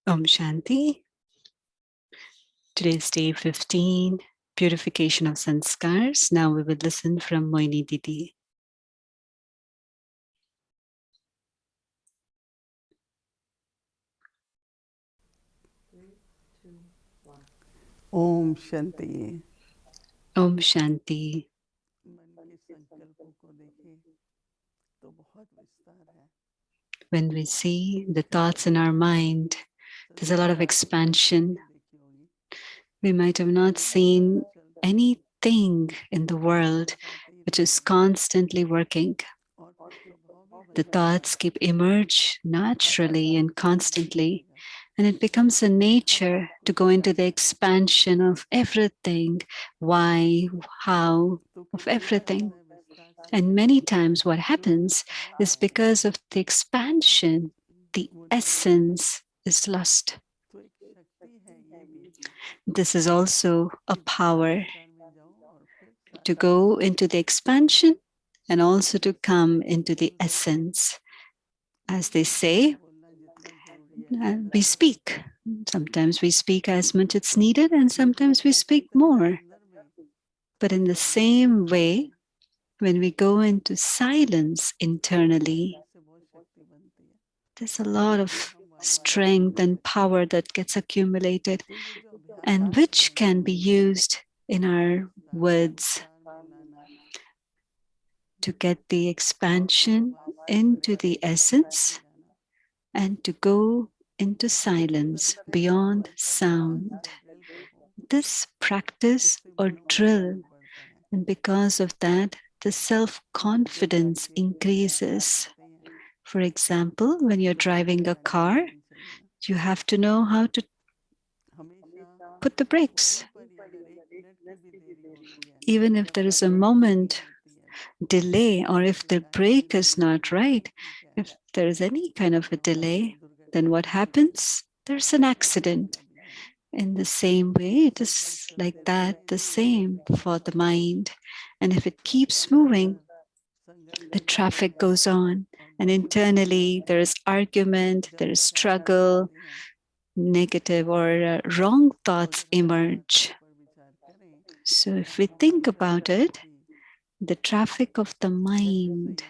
Om Shanti. Today's day 15, purification of Sanskars. Now we will listen from Moini Didi. Om Shanti. Om Shanti. मन के संकल्पों को देखें तो बहुत विस्तार है। When we see the thoughts in our mind, there's a lot of expansion. देखी होगी We might have not seen anything in the world which is constantly working. और प्रभाव भी The बनता thoughts keep emerge naturally and constantly, and it becomes a nature to go into the expansion of everything, why, how, तो of क्योंकि everything. इतना विस्तार से And many times what happens is है because of the expansion, the वो essence is lost. तो एक शक्ति है ये भी This is also a कि power विस्तार में जाओ और फिर to साधन go into the expansion and also to come into the essence. As they say, बोलना जितना जरूरी है we speak. Sometimes we speak as much as needed, and sometimes we speak more. अंदर में But in the same way, when we go into silence internally, से बहुत शक्ति बनती है। there's a lot of strength and power that gets accumulated, तो ये जो अभ्यास and which can be used in our words में लाना to get the expansion into the essence and to go into silence beyond sound. This practice or drill, and because of that, the self-confidence increases. For example, when you're driving a car, you have to know how to put the brakes. Even if there is a moment delay, or if the brake is not right, if there is any kind of a delay, then what happens? There's an accident. In the same way, it is like that, the same for the mind. And if it keeps moving, the traffic goes on, and internally there is argument, there is struggle, negative or wrong thoughts emerge. So if we think about it, the traffic of the mind,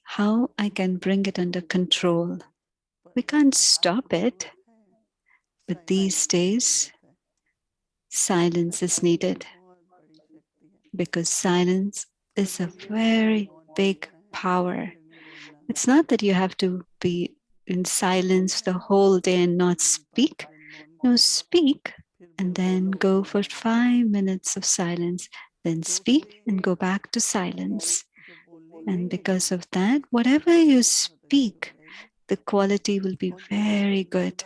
how I can bring it under control. We can't stop it, but these days, silence is needed, because silence is a very big power. It's not that you have to be in silence the whole day and not speak. No, speak and then go for 5 minutes of silence, then speak and go back to silence. And because of that, whatever you speak, the quality will be very good.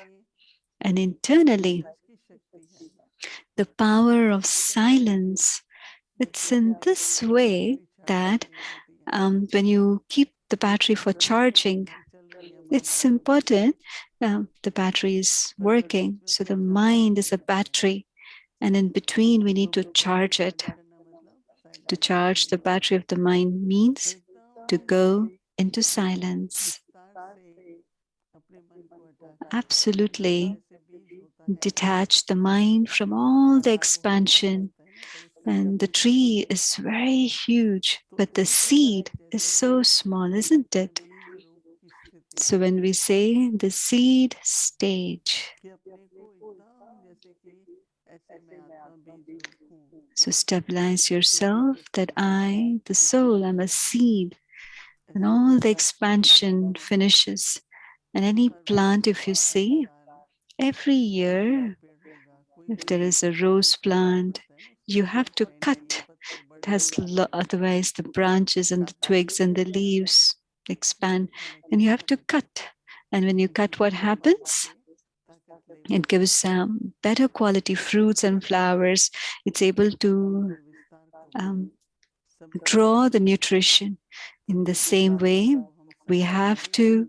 And internally, the power of silence, it's in this way that when you keep the battery for charging, it's important. The battery is working, so the mind is a battery, and in between we need to charge it. To charge the battery of the mind means to go into silence. Absolutely detach the mind from all the expansion. And the tree is very huge, but the seed is so small, isn't it? So when we say the seed stage, so stabilize yourself that I, the soul, am a seed, and all the expansion finishes. And any plant, if you see, every year, if there is a rose plant, you have to cut. It has otherwise the branches and the twigs and the leaves expand, and you have to cut. And when you cut, what happens? It gives better quality fruits and flowers. It's able to draw the nutrition. In the same way, we have to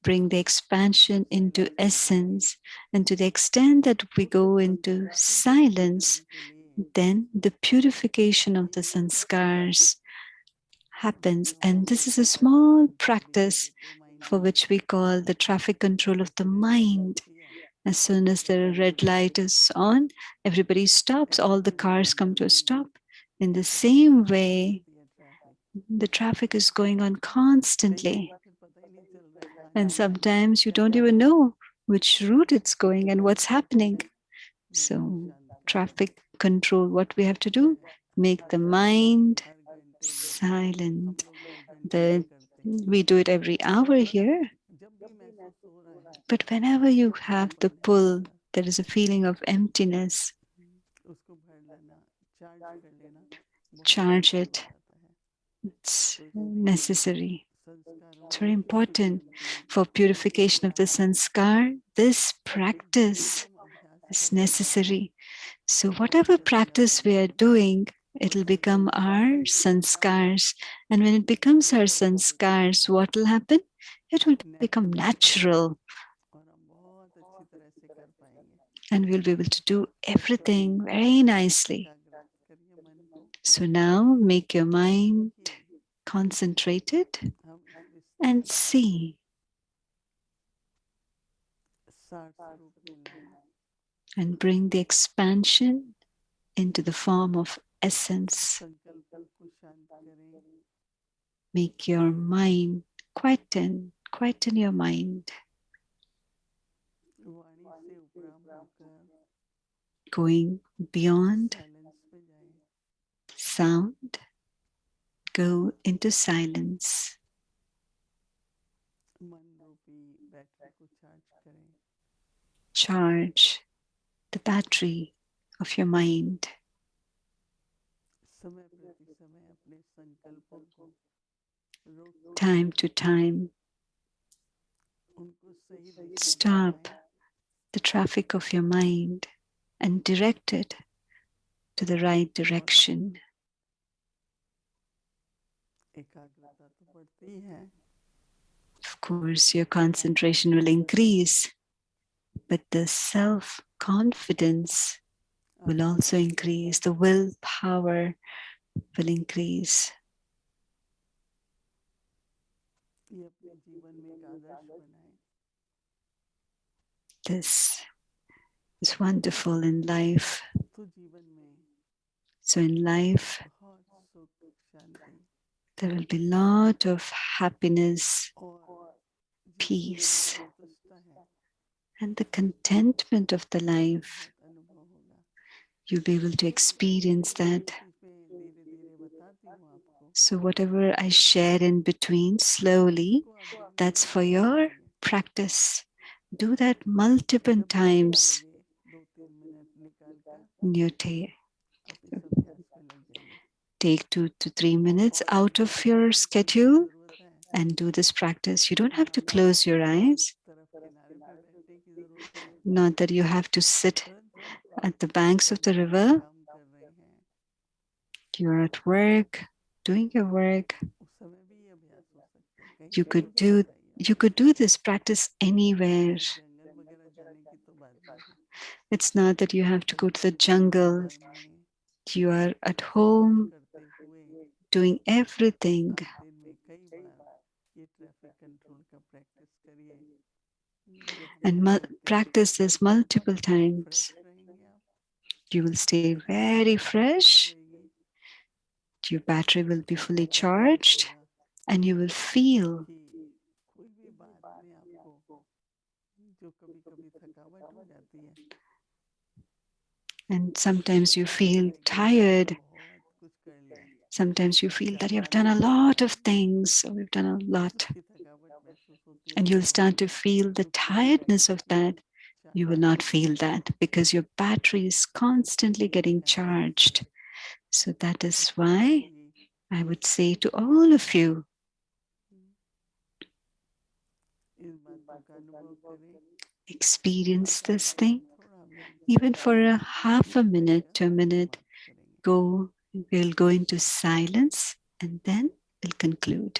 bring the expansion into essence. And to the extent that we go into silence, then the purification of the sanskars happens. And this is a small practice for which we call the traffic control of the mind. As soon as the red light is on, everybody stops, all the cars come to a stop. In the same way, the traffic is going on constantly. And sometimes you don't even know which route it's going and what's happening. So, traffic control, what we have to do, make the mind silent. We do it every hour here, but whenever you have the pull, there is a feeling of emptiness. Charge it. It's necessary. It's very important for purification of the sanskar. This practice is necessary. So, whatever practice we are doing, it'll become our sanskars. And when it becomes our sanskars, what will happen? It will become natural. And we'll be able to do everything very nicely. So, now make your mind concentrated and see and bring the expansion into the form of essence. Make your mind quieten your mind. Going beyond sound, go into silence. Charge the battery of your mind. Time to time, stop the traffic of your mind and direct it to the right direction. Of course, your concentration will increase, but the self confidence will also increase, the willpower will increase. This is wonderful in life. So, in life, there will be a lot of happiness, peace, and the contentment of the life. You'll be able to experience that. So, whatever I share in between slowly, that's for your practice. Do that multiple times in your day. Take 2 to 3 minutes out of your schedule and do this practice. You don't have to close your eyes. Not that you have to sit at the banks of the river. You're at work, doing your work. You could do this practice anywhere. It's not that you have to go to the jungle. You are at home doing everything. And practice this multiple times. You will stay very fresh. Your battery will be fully charged, and you will feel and sometimes you feel tired. Sometimes you feel that you've done a lot of things, or we've done a lot. And you'll start to feel the tiredness of that. You will not feel that because your battery is constantly getting charged. So that is why I would say to all of you, experience this thing, even for a half a minute to a minute. We'll go into silence and then we'll conclude.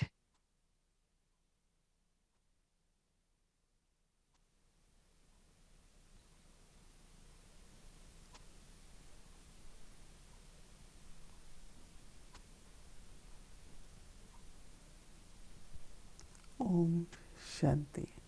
Om Shanti.